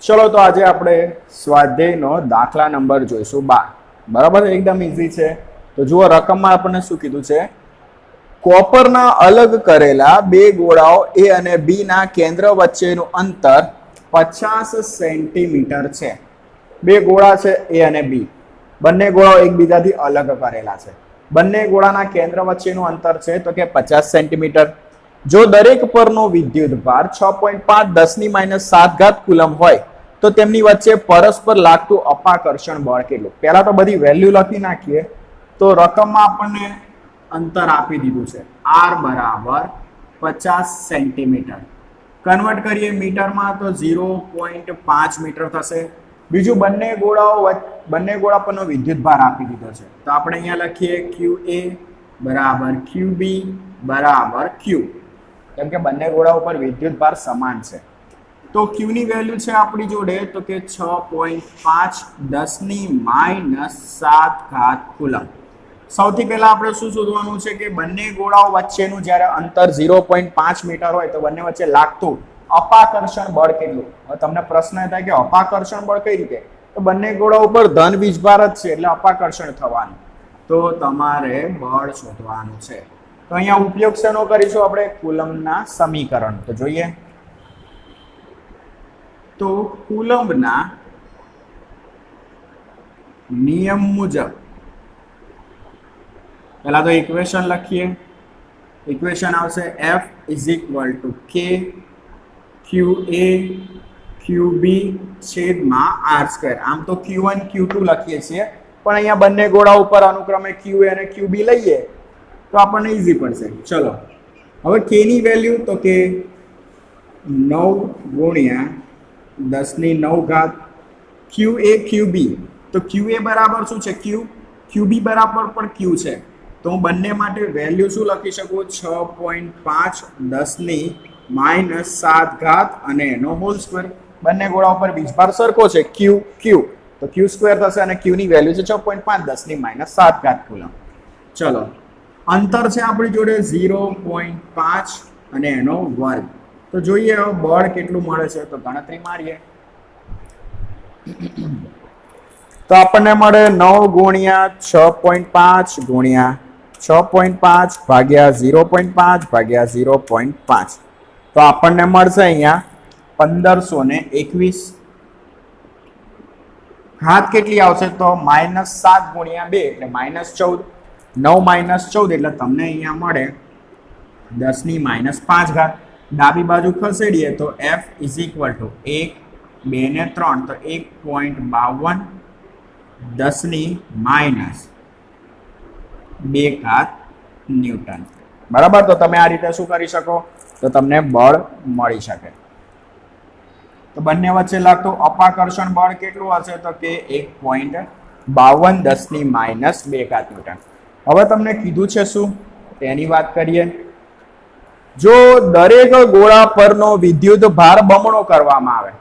ચલો તો આજે આપણે સ્વાધ્યાયનો દાખલા નંબર જોઈશું 12. બરાબર, એકદમ ઈઝી છે. તો જુઓ, રકમમાં આપણને શું કીધું છે? કોપરના અલગ કરેલા બે ગોળાઓ એ અને બી ના કેન્દ્ર વચ્ચેનું અંતર 50 સેન્ટીમીટર છે. બે ગોળા છે એ અને બી, બંને ગોળાઓ એકબીજાથી અલગ કરેલા છે. બંને ગોળાના કેન્દ્ર વચ્ચેનું અંતર છે તો કે 50 સેન્ટીમીટર. જો દરેક પરનો વિદ્યુત ભાર 6.5 10⁻⁷ કુલમ હોય તો તેમની વચ્ચે પરસ્પર લાગતું અપાકર્ષણ બળ કેટલું? પહેલા તો બધી વેલ્યુ લખી નાખીએ. તો રકમમાં આપણને અંતર આપી દીધું છે, r બરાબર 50 સેન્ટીમીટર. કન્વર્ટ કરીએ મીટરમાં તો 0.5 મીટર થશે. બીજું, બંને ગોળા પરનો વિદ્યુત ભાર આપી દીધો છે, તો આપણે અહીંયા લખીએ QA બરાબર QB બરાબર Q, કેમ કે બંને ગોળા ઉપર વિદ્યુત ભાર સમાન છે. તો Q ની વેલ્યુ છે આપણી જોડે તો કે 6.5 10⁻⁷ કુલમ. સૌથી પહેલા આપણે શું શોધવાનું છે કે બંને ગોળાઓ વચ્ચેનું જ્યારે અંતર 0.5 મીટર હોય તો બંને વચ્ચે લાગતું અપાકર્ષણ બળ કેટલું? હવે તમને પ્રશ્ન એ થાય કે અપાકર્ષણ બળ કઈ રીતે? તો બંને ગોળા ઉપર ધન વીજભાર જ છે એટલે અપાકર્ષણ થવાનું. તો તમારે બળ શોધવાનું છે. તો અહીંયા ઉપયોગ શેનો કરીશું આપણે? કુલમના સમીકરણ. તો જોઈએ, તો કુલમના નિયમ મુજબ પહેલા તો ઇક્વેશન લખીએ. ઇક્વેશન આવશે F = K QA QB /r². આમ તો Q1 Q2 લખીએ છીએ, પણ અહીંયા બંને ગોળા ઉપર અનુક્રમે QA અને QB લઈએ તો આપણને ઈઝી પડશે. ચલો, હવે K ની વેલ્યુ તો કે 9 × 10⁹ QA QB. તો QA બરાબર શું છે? Q. QB બરાબર પણ Q છે. તો હું બંને માટે વેલ્યુ શું લખી શકું? 6.5 10⁻⁷ અને એનો હોલ સ્ક્વેર. બંને ગોળા ઉપર વીજભાર સરખો છે, Q Q, તો Q સ્ક્વેર થશે અને Q ની વેલ્યુ છે 6.5 10⁻⁷ કુલમ. ચલો, અંતર છે આપણી જોડે 0.5 અને એનો વર્ગ. તો જોઈએ હવે બળ કેટલું મળે છે, તો ગણતરી મારીએ. તો આપણને મળે 9 × 6.5 × 6.5 ભાગ્યા 0.5 ભાગ્યા 0.5. તો આપણને મળશે અહીંયા 1521. ઘાત કેટલી આવશે? તો -7 × 2 એટલે -14. 9 - 14 એટલે તમને અહીંયા મળે 10⁻⁵. ડાબી બાજુ ખસેડીએ તો F = 1 2 ને 3 તો 1.52 10⁻² ન્યૂટન. બરાબર, તો તમે આ રીતે શું કરી શકો? તો તમને બળ મળી શકે. તો બંને વચ્ચે લાગતું અપાકર્ષણ બળ કેટલું હશે? તો કે 1.52 10⁻² ન્યૂટન. હવે તમને કીધું છે શું તેની વાત કરીએ. જો દરેક ગોળા પરનો વિદ્યુત ભાર બમણો કરવામાં આવે,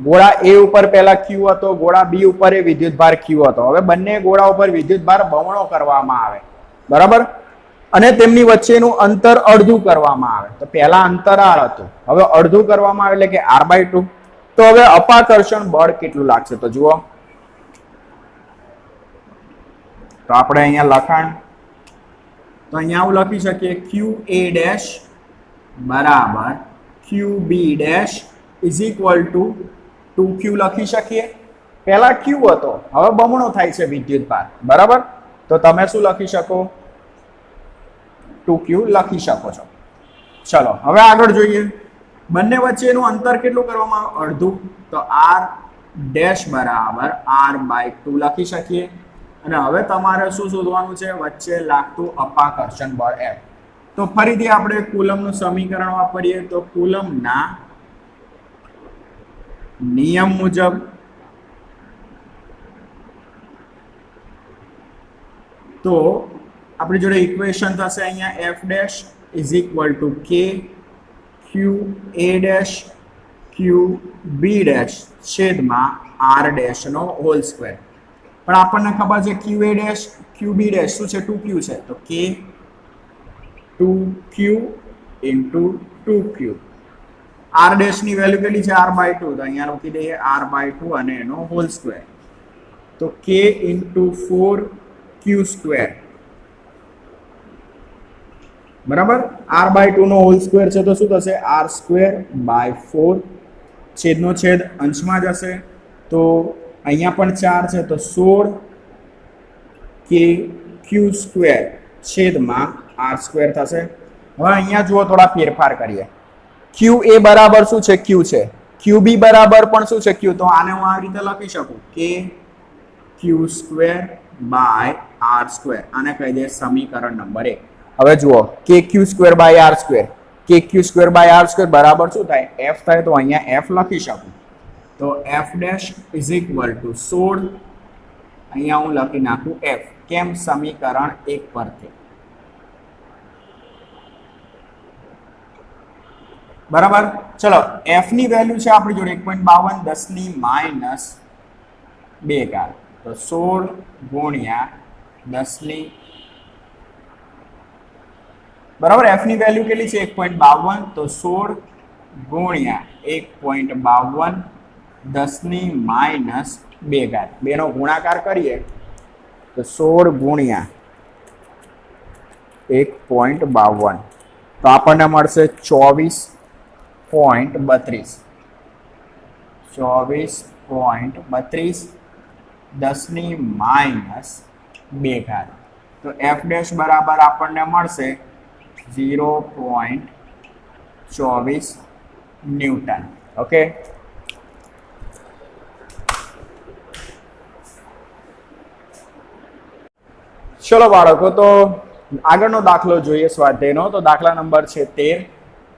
ગોળા A ઉપર પહેલા Q હતો, ગોળા B ઉપર એ વિદ્યુત ભાર Q હતો. હવે બંને ગોળા ઉપર વિદ્યુત ભાર બમણો કરવામાં આવે, બરાબર, અને તેમની વચ્ચેનું અંતર અડધું કરવામાં આવે. તો પહેલા અંતર r હતું, હવે અડધું કરવામાં આવે એટલે કે r/2. તો હવે અપાકર્ષણ બળ કેટલું લાગશે? તો જુઓ, તો આપણે અહીંયા લખાણ, તો અહીંયા આવું લખી શકીએ QA' બરાબર QB' = 2Q લખી શકીએ. પહેલા Q હતો, હવે બમણો થાય છે વિદ્યુત ભાર, બરાબર, તો તમે શું લખી શકો? 2Q લખી શકો છો. ચલો, હવે આગળ જોઈએ. બંને વચ્ચેનું અંતર કેટલું કરવામાં આવે? અડધું. તો R' બરાબર r/2 લખી શકીએ. અને હવે તમારે શું શોધવાનું છે? વચ્ચે લાગતું અપાકર્ષણ બળ F. તો ફરીથી આપણે કુલમનું સમીકરણ વાપરીએ. તો કુલમના નિયમ મુજબ તો આપણી જોડે ઇક્વેશન થશે અહીંયા F' = K QA' QB' /r' નો હોલ સ્ક્વેર. પણ આપણને ખબર છે QA' QB' શું છે? 2Q છે. તો K 2Q × 2Q R dash ની વેલ્યુ કેટલી છે r/2 તો અહીંયા લખી દઈએ r/2 અને એનો હોલ સ્ક્વેર તો k * 4q², બરાબર r/2 નો હોલ સ્ક્વેર છે તો શું થશે r²/4 છેદનો છેદ અંશમાં જશે તો અહીંયા પણ 4 છે તો 16kq² છેદમાં r² થશે. હવે અહીંયા જુઓ થોડા ફેરફાર કરીએ. qa બરાબર શું છે q છે, qb બરાબર પણ શું છે q, તો આને હું આ રીતે લખી શકું કે kq²/r², આને કહી દે સમીકરણ નંબર 1. હવે જુઓ kq²/r², kq²/r² બરાબર શું થાય f થાય તો અહીંયા f લખી શકું તો f' = 16, અહીંયા હું લખી નાખું f, કેમ સમીકરણ 1 પરથી, બરાબર. ચલો f ની વેલ્યુ છે આપણી જોડે 1.52 10 ની -2 તો 16 ગુણ્યા 10 બરાબર. f ની વેલ્યુ કેટલી છે 1.52 તો 16 ગુણ્યા 1.52 10 ની -2 બેનો ગુણાકાર કરીએ તો 16 ગુણ્યા 1.52 તો આપણને મળશે 24.32 10 ની -2 તો f' બરાબર આપણને મળશે 0.24 ન્યૂટન. ઓકે, ચલો બાળકો તો આગળનો દાખલો જોઈએ સ્વાધ્યાયનો. તો દાખલા નંબર છે 13.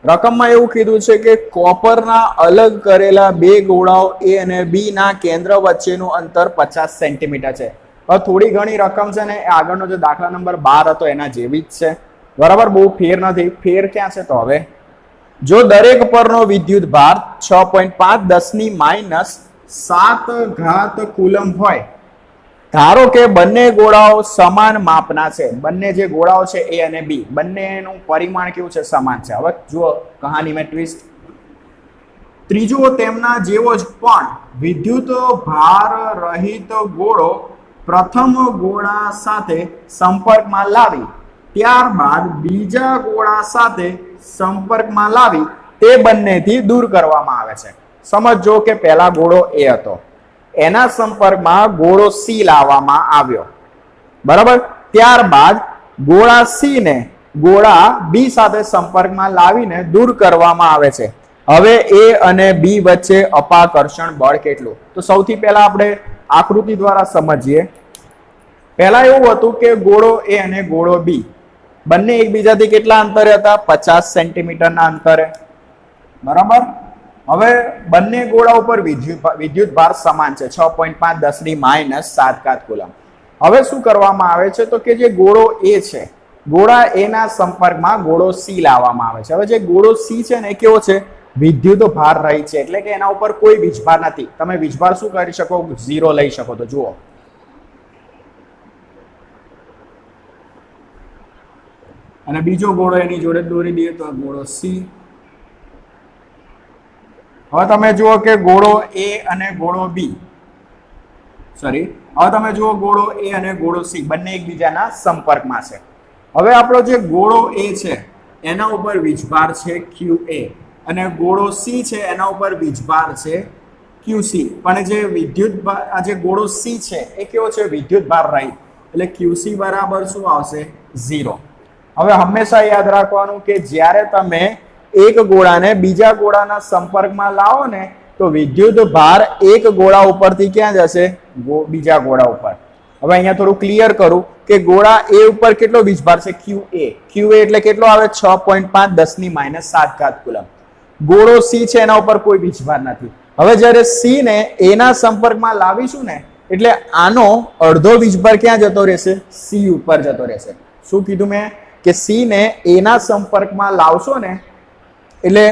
રકમમાં એવું કીધું છે કે કોપરના અલગ કરેલા બે ગોળાઓ એ અને બી ના કેન્દ્ર વચ્ચેનું અંતર 50 સેન્ટીમીટર છે. હવે થોડી ઘણી રકમ છે ને આગળનો જે દાખલા નંબર 12 હતો એના જેવી જ છે, બરાબર, બહુ ફેર નથી. ફેર ક્યાં છે તો હવે જો દરેક પરનો વિદ્યુત ભાર 6.5 10 ની -7 કુલમ હોય, ધારો કે બંને ગોળાઓ સમાન માપના છે. બંને જે ગોળાઓ છે એ અને બી બંનેનું પરિમાણ કેવું છે સમાન છે. હવે જુઓ કહાનીમાં ટ્વિસ્ટ. ત્રીજો તેમના જેવો જ પણ વિદ્યુત ભાર રહિત ગોળો પ્રથમ ગોળા સાથે સંપર્કમાં લાવી ત્યારબાદ બીજા ગોળા સાથે સંપર્કમાં લાવી તે બંનેથી દૂર કરવામાં આવે છે. સમજો કે પહેલા ગોળો એ હતો, એના સંપર્કમાં ગોળો સી લાવવામાં આવ્યો, બરાબર. ત્યારબાદ ગોળા સી ને ગોળા બી સાથે સંપર્કમાં લાવીને દૂર કરવામાં આવે છે. હવે એ અને બી વચ્ચે અપાકર્ષણ બળ કેટલું? તો સૌથી પહેલા આપણે આકૃતિ દ્વારા સમજીએ. પહેલા એવું હતું કે ગોળો એ અને ગોળો બી બંને એકબીજાથી કેટલા અંતરે હતા 50 સેન્ટીમીટરના અંતરે, બરાબર. હવે બંને ગોળા ઉપર વિદ્યુત ભાર સમાન છે 6.5 10 ની -7 કુલમ. હવે શું કરવામાં આવે છે તો કે જે ગોળો એ છે, ગોળા એ ના સંપર્કમાં ગોળો સી લાવવામાં આવે છે. હવે જે ગોળો સી છે ને એ કેવો છે વિદ્યુત ભાર રહિત છે, એટલે કે એના ઉપર કોઈ વીજભાર નથી. તમે વીજભાર શું કરી શકો 0 લઈ શકો. તો જુઓ અને બીજો ગોળો એની જોડે દોરી દઈએ તો ગોળો સી. હવે તમે જુઓ કે ગોળો એ અને ગોળો બી હવે તમે જુઓ ગોળો એ અને ગોળો સી બંને એકબીજાના સંપર્કમાં છે. હવે આપણો જે ગોળો એ છે એના ઉપર વીજભાર છે QA અને ગોળો સી છે એના ઉપર વીજભાર છે QC. પણ જે જે ગોળો સી છે એ કેવો છે વિદ્યુત ભાર રહિત, એટલે QC બરાબર શું આવશે 0. હવે હંમેશા યાદ રાખવાનું કે જ્યારે તમે એક ગોળાને બીજા ગોળાના સંપર્કમાં લાવો ને તો વિદ્યુત ભાર એક ગોળા ઉપરથી ક્યાં જશે બીજા ગોળા ઉપર. હવે અહીંયા થોડું ક્લિયર કરું કે ગોળા એ ઉપર કેટલો વીજભાર છે QA એટલે કેટલો આવે 6.5 10 ની -7 કુલમ. ગોળો સી છે એના ઉપર કોઈ વીજભાર નથી. હવે જ્યારે સી ને એના સંપર્કમાં લાવીશું ને એટલે આનો અડધો વીજભાર ક્યાં જતો રહેશે સી ઉપર જતો રહેશે. શું કીધું મેં કે સી ને એના સંપર્કમાં લાવશો ને એટલે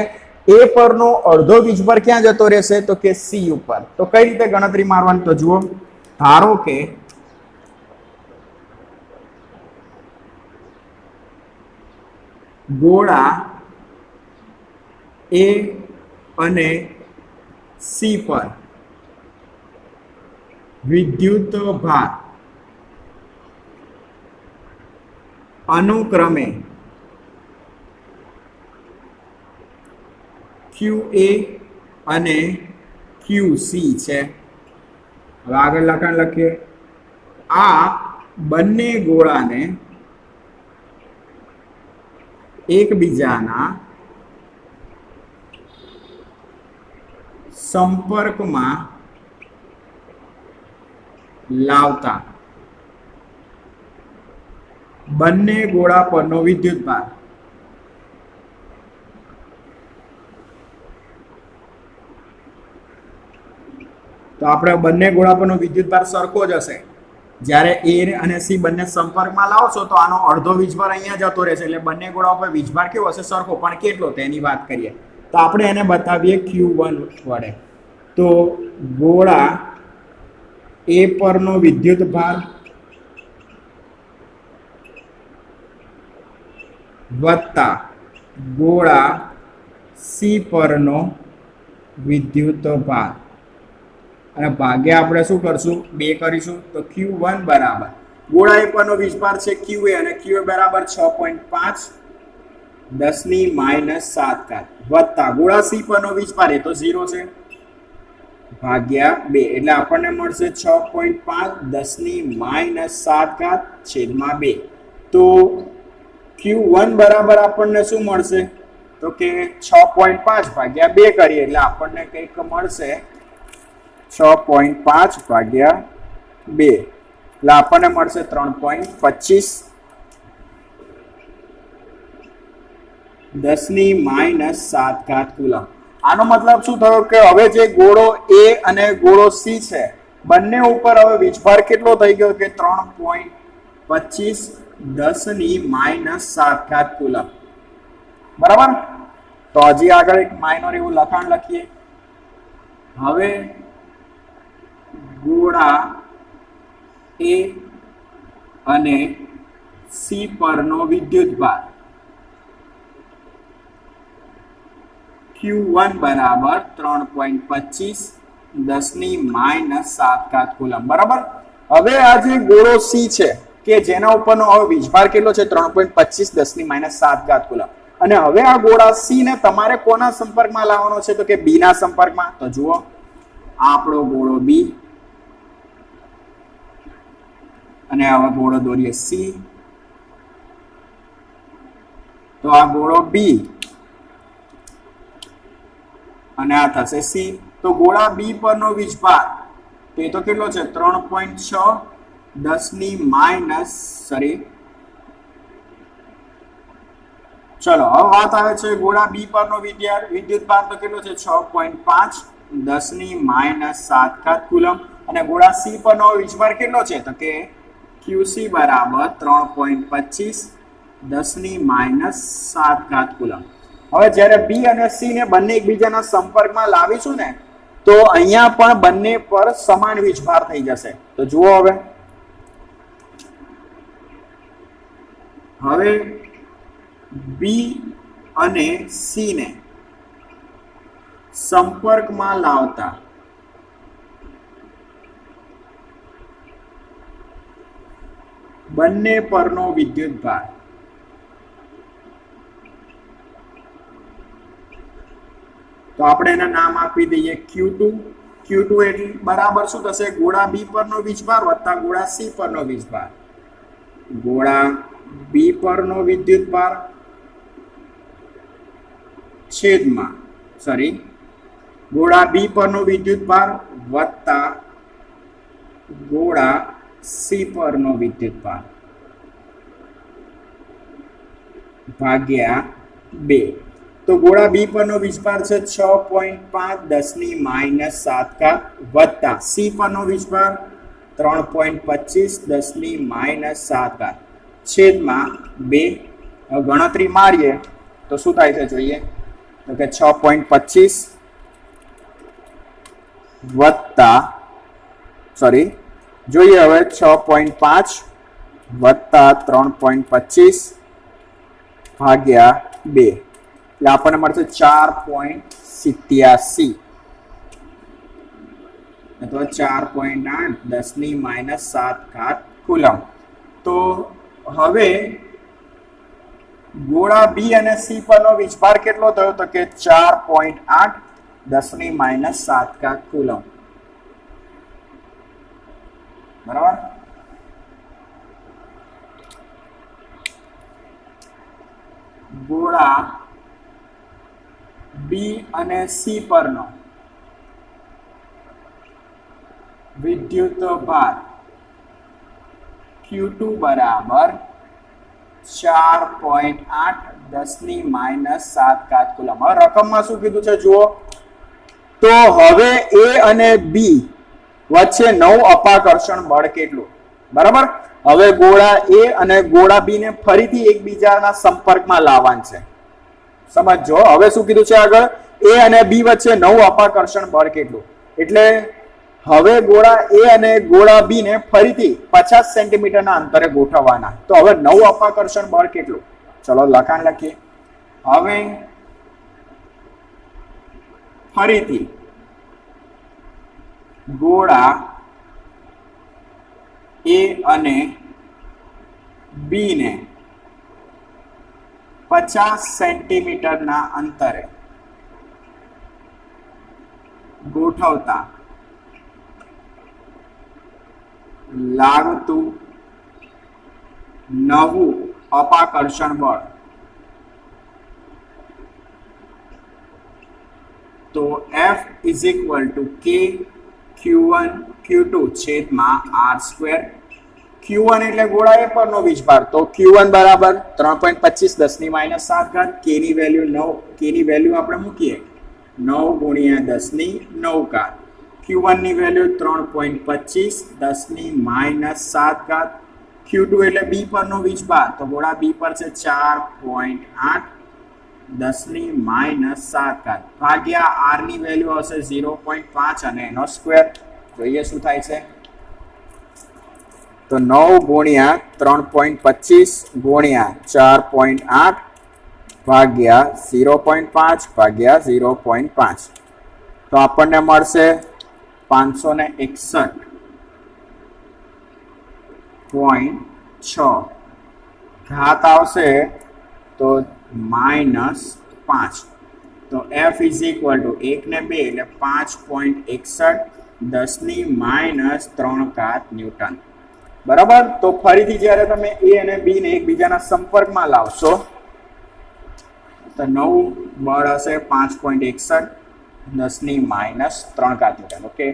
એ પરનો અડધો વીજભાર ક્યાં જતો રહેશે તો કે સી ઉપર. તો કઈ રીતે ગણતરી મારવાની તો જુઓ, ધારો કે ગોળા એ અને સી પર વિદ્યુત ભાર અનુક્રમે QA અને QC છે. હવે આગળ લખાણ લખીએ. આ બંને ગોળાને એકબીજાના સંપર્કમાં લાવતા બંને ગોળા પરનો વિદ્યુતભાર તો આપણે બંને ગોળા પરનો વિદ્યુતભાર સરખો જ હશે. જ્યારે A અને C બંને સંપર્કમાં લાવશો તો આનો અડધો વીજભાર અહીંયા જતો રહેશે, એટલે બંને ગોળા પર વીજભાર કેવો હશે? સરખો. પણ કેટલો તેની વાત કરીએ તો આપણે એને બતાવીએ Q1 વડે. તો ગોળા A પરનો વિદ્યુતભાર વત્તા ગોળા C પરનો વિદ્યુતભાર અને ભાગ્યા આપણે શું કરશું? 2 કરીશું. તો Q1 બરાબર ગોળા A પરનો વીજભાર છે QA અને QA બરાબર 6.5 10⁻⁷ વત્તા ગોળા C પરનો વીજભાર એ તો 0 છે ભાગ્યા 2 એટલે આપણને મળશે 6.5 10⁻⁷ છેદમાં 2. તો Q1 બરાબર આપણને શું મળશે? તો કે 6.5 ભાગ્યા 2 કરીએ એટલે આપણને કંઈક મળશે 6.5 ભાગ્યા 2 એટલે આપણને મળશે 3.25 10⁻⁷ કુલમ. આનો મતલબ શું થયો કે હવે જે ગોળો A અને ગોળો C છે બંને ઉપર હવે વીજભાર કેટલો થઈ ગયો કે 3.25 10⁻⁷ કુલમ. બરાબર. તો હજી આગળ એક માઇનોર એવું લખાણ લખીએ. હવે ગોળા A અને C પરનો વિદ્યુતભાર Q1 બરાબર 3.25 10⁻⁷ કુલમ. બરાબર. હવે આ જે ગોળો C છે કે જેના ઉપરનો હવે વીજભાર કેટલો છે? 3.25 10⁻⁷ કુલમ. અને હવે આ ગોળા C ને તમારે કોના સંપર્કમાં લાવવાનો છે? તો કે B ના સંપર્કમાં. તો જુઓ આપણો ગોળો B અને હવે ગોળો દોરીએ C. તો આ ગોળો B અને આ થશે C. તો ગોળા B પરનો વીજભાર તો એ તો કેટલો છે? 3.6 ચલો હવે વાત આવે છે ગોળા B પરનો વિદ્યુતભાર તો કેટલો છે? 6.5 10⁻⁷ કુલમ. અને ગોળા C પરનો વીજભાર કેટલો છે? તો કે QC બરાબર 3.25 10⁻⁷ કુલમ. હવે જ્યારે B અને C ને બંને એકબીજાના સંપર્કમાં લાવીશું ને તો અહીંયા પણ બંને પર સમાન વીજભાર થઈ જશે. તો જુઓ હવે B અને C ને સંપર્કમાં લાવતા બંને પરનો વિદ્યુતભાર તો આપણે એના નામ આપી દઈએ Q2. Q2 એટલે બરાબર શું થશે? ગોળા B પરનો વીજભાર વત્તા ગોળા C પરનો વીજભાર. ગોળા B પરનો વિદ્યુતભાર છેદમાં ગોળા B પરનો વિદ્યુતભાર વત્તા ગોળા C પરનો વિદ્યુતભાર ભાગ્યા 2. તો ગોળા B પરનો વીજભાર છે 6.5 10⁻⁷ વત્તા C પરનો વીજભાર 3.25 10⁻⁷ છેદમાં 2. ગણતરી મારીએ તો શું થાય છે જોઈએ. તો કે 6.25 વત્તા જોઈએ હવે 6.5 વત્તા 3.25 ભાગ્યા 2 એટલે આપણને મળશે 4.7 87 અથવા 4.8 10⁻7 કુલમ. તો હવે ગોળા બી અને સી પરનો વીજભાર કેટલો થયો? તો કે 4.8 10⁻7 કુલમ. બરાબર. ગોળા બી અને સી પરનો વિદ્યુત ભાર Q2 બરાબર 4.8 10⁻7 કુલમ. હવે રકમમાં શું કીધું છે જુઓ. તો હવે એ અને બી વચ્ચે નવ અપાકર્ષણ બળ કેટલું? બરાબર. હવે ગોળા એ અને ગોળા બી ને ફરીથી એકબીજાના સંપર્કમાં લાવવાનું છે. સમજો. હવે શું કીધું છે આગળ? એ અને બી વચ્ચે નવ અપાકર્ષણ બળ કેટલું? એટલે હવે ગોળા એ અને ગોળા બી ને ફરીથી 50 સેન્ટીમીટરના અંતરે ગોઠવવાના. તો હવે નવ અપાકર્ષણ બળ કેટલું? ચલો લખાણ લખીએ. હવે ફરીથી ગોળા એ અને બી ને 50 સેન્ટીમીટરના અંતરે ગોઠવતા લાગતું નવું અપાકર્ષણ બળ. તો F is equal to K Q1 Q2 છેદમાં R². Q1 એટલે ગોળા એ પરનો વીજભાર. તો Q1 બરાબર 3.25 10⁻7. K ની વેલ્યુ 9. K ની વેલ્યુ આપણે મૂકીએ 9 ગુણ્યા 10⁹. Q1 ની વેલ્યુ 3.25 10⁻7. Q2 એટલે બી પરનો વીજભાર. તો ગોળા બી પર છે 4.8 10⁻7 ભાગ્યા આર ની વેલ્યુ હશે 0.5 અને એનો સ્ક્વેર. જોઈએ શું થાય છે. તો 9 ગુણ્યા 3.25 ગુણ્યા 4.8 ભાગ્યા 0.5 ભાગ્યા 0.5. તો આપણને મળશે 561.6. ઘાત આવશે તો -5. તો F is equal to 1 ને 2 એટલે 5.61 10⁻3 ન્યૂટન. બરાબર. તો ફરીથી જ્યારે તમે એ અને બી ને એકબીજાના સંપર્કમાં લાવશો તો નવું બળ હશે 5.61 10⁻3 ન્યૂટન. ઓકે.